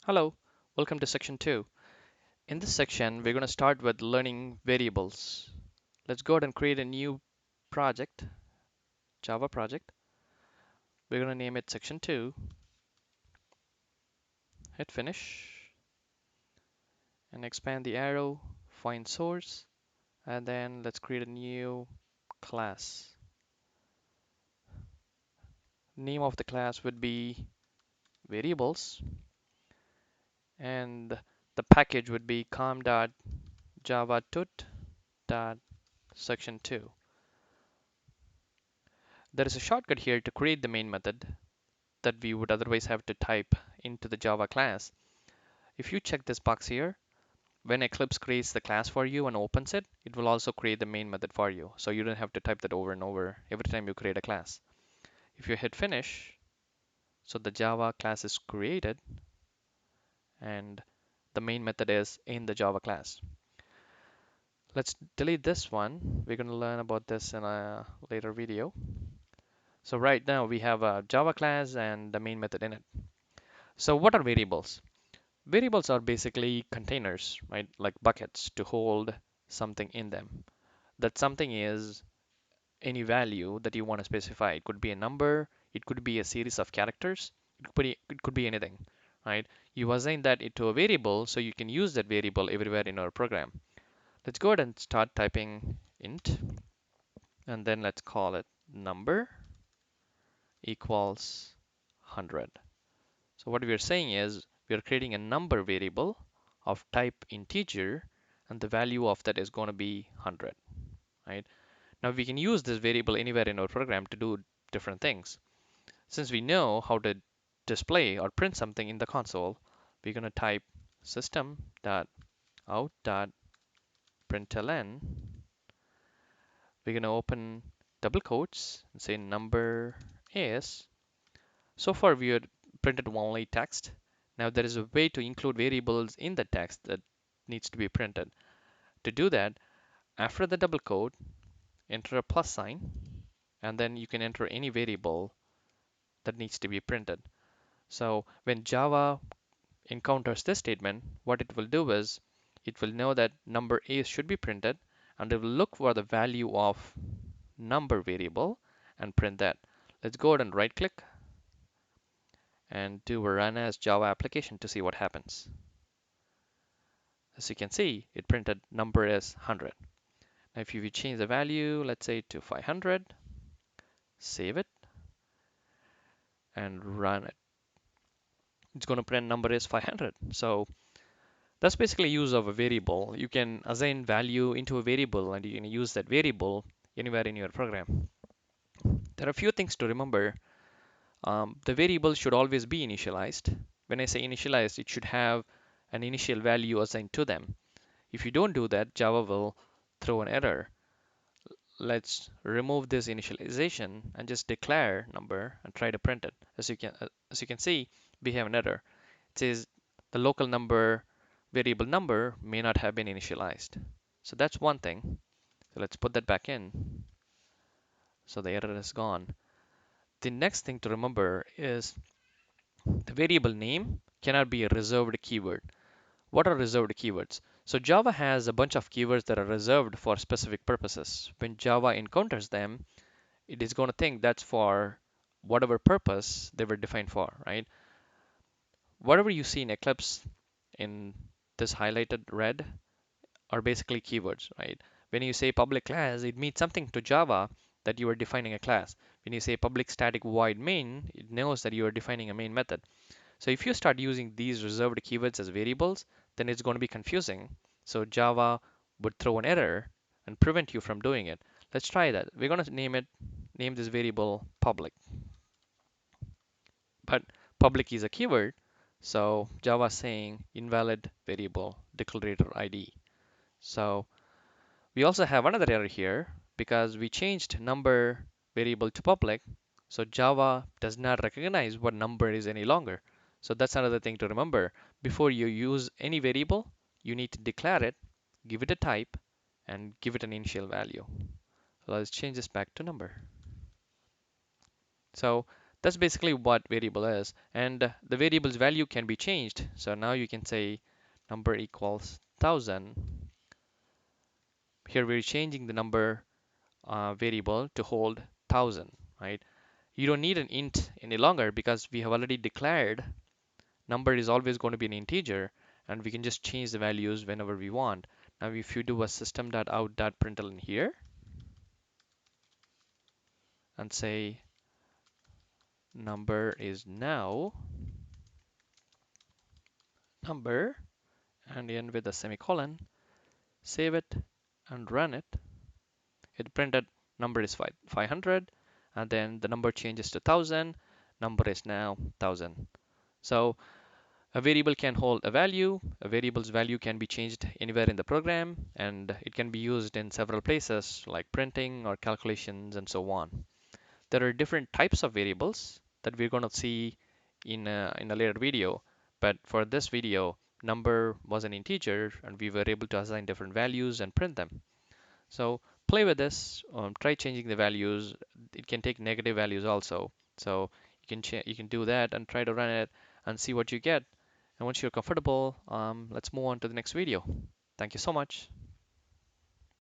Hello, welcome to section 2. In this section, we're going to start with learning variables. Let's go ahead and create a new project, Java project. We're going to name it section 2, hit finish, and expand the arrow, find source, and then let's create a new class. Name of the class would be variables, and the package would be com.java.tut.section2. There is a shortcut here to create the main method that we would otherwise have to type into the Java class. If you check this box here, when Eclipse creates the class for you and opens it, it will also create the main method for you. So you don't have to type that over and over every time you create a class. If you hit finish, so the Java class is created and the main method is in the Java class. Let's delete this one. We're going to learn about this in a later video. So right now we have a Java class and the main method in it. So what are variables? Variables are basically containers, right? Like buckets to hold something in them. That something is any value that you want to specify. It could be a number, it could be a series of characters, it could be anything, right? You assign that into a variable so you can use that variable everywhere in our program. Let's go ahead and start typing int, and then let's call it number equals 100. So what we are saying is we are creating a number variable of type integer, and the value of that is going to be 100, right? Now we can use this variable anywhere in our program to do different things. Since we know how to display or print something in the console, we're going to type system.out.println. We're going to open double quotes and say number is. So far we had printed only text. Now there is a way to include variables in the text that needs to be printed. To do that, after the double quote, enter a plus sign, and then you can enter any variable that needs to be printed. So when Java encounters this statement, what it will do is it will know that number A should be printed, and it will look for the value of number variable and print that. Let's go ahead and right click and do a run as Java application to see what happens. As you can see, it printed number is 100. Now if you change the value, let's say to 500, save it and run it, it's going to print number is 500. So that's basically use of a variable. You can assign value into a variable and you can use that variable anywhere in your program. There are a few things to remember. The variable should always be initialized. When I say initialized, it should have an initial value assigned to them. If you don't do that, Java will throw an error. Let's remove this initialization and just declare number and try to print it. As you can see, we have an error. It says the local number variable number may not have been initialized. So that's one thing. So let's put that back in. So the error is gone. The next thing to remember is the variable name cannot be a reserved keyword. What are reserved keywords? So Java has a bunch of keywords that are reserved for specific purposes. When Java encounters them, it is going to think that's for whatever purpose they were defined for, right? Whatever you see in Eclipse in this highlighted red are basically keywords, right? When you say public class, it means something to Java that you are defining a class. When you say public static void main, it knows that you are defining a main method. So if you start using these reserved keywords as variables, then it's going to be confusing. So Java would throw an error and prevent you from doing it. Let's try that. We're going to name this variable public. But public is a keyword, so Java saying invalid variable declarator ID. So we also have another error here because we changed number variable to public, so Java does not recognize what number is any longer. So that's another thing to remember. Before you use any variable, you need to declare it, give it a type, and give it an initial value. So let's change this back to number. So That's basically what variable is. And the variable's value can be changed. So now you can say number equals 1000. Here we're changing the number variable to hold 1000, right? You don't need an int any longer because we have already declared number is always going to be an integer, and we can just change the values whenever we want. Now if you do a system.out.println here and say number is now number and end with a semicolon, save it and run it, it printed number is 500, and then the number changes to 1000, number is now 1000. So a variable can hold a value, a variable's value can be changed anywhere in the program, and it can be used in several places like printing or calculations and so on. There are different types of variables that we're going to see in a later video, but for this video, number was an integer and we were able to assign different values and print them. So play with this, try changing the values. It can take negative values also. So you can do that and try to run it and see what you get. And once you're comfortable, let's move on to the next video. Thank you so much.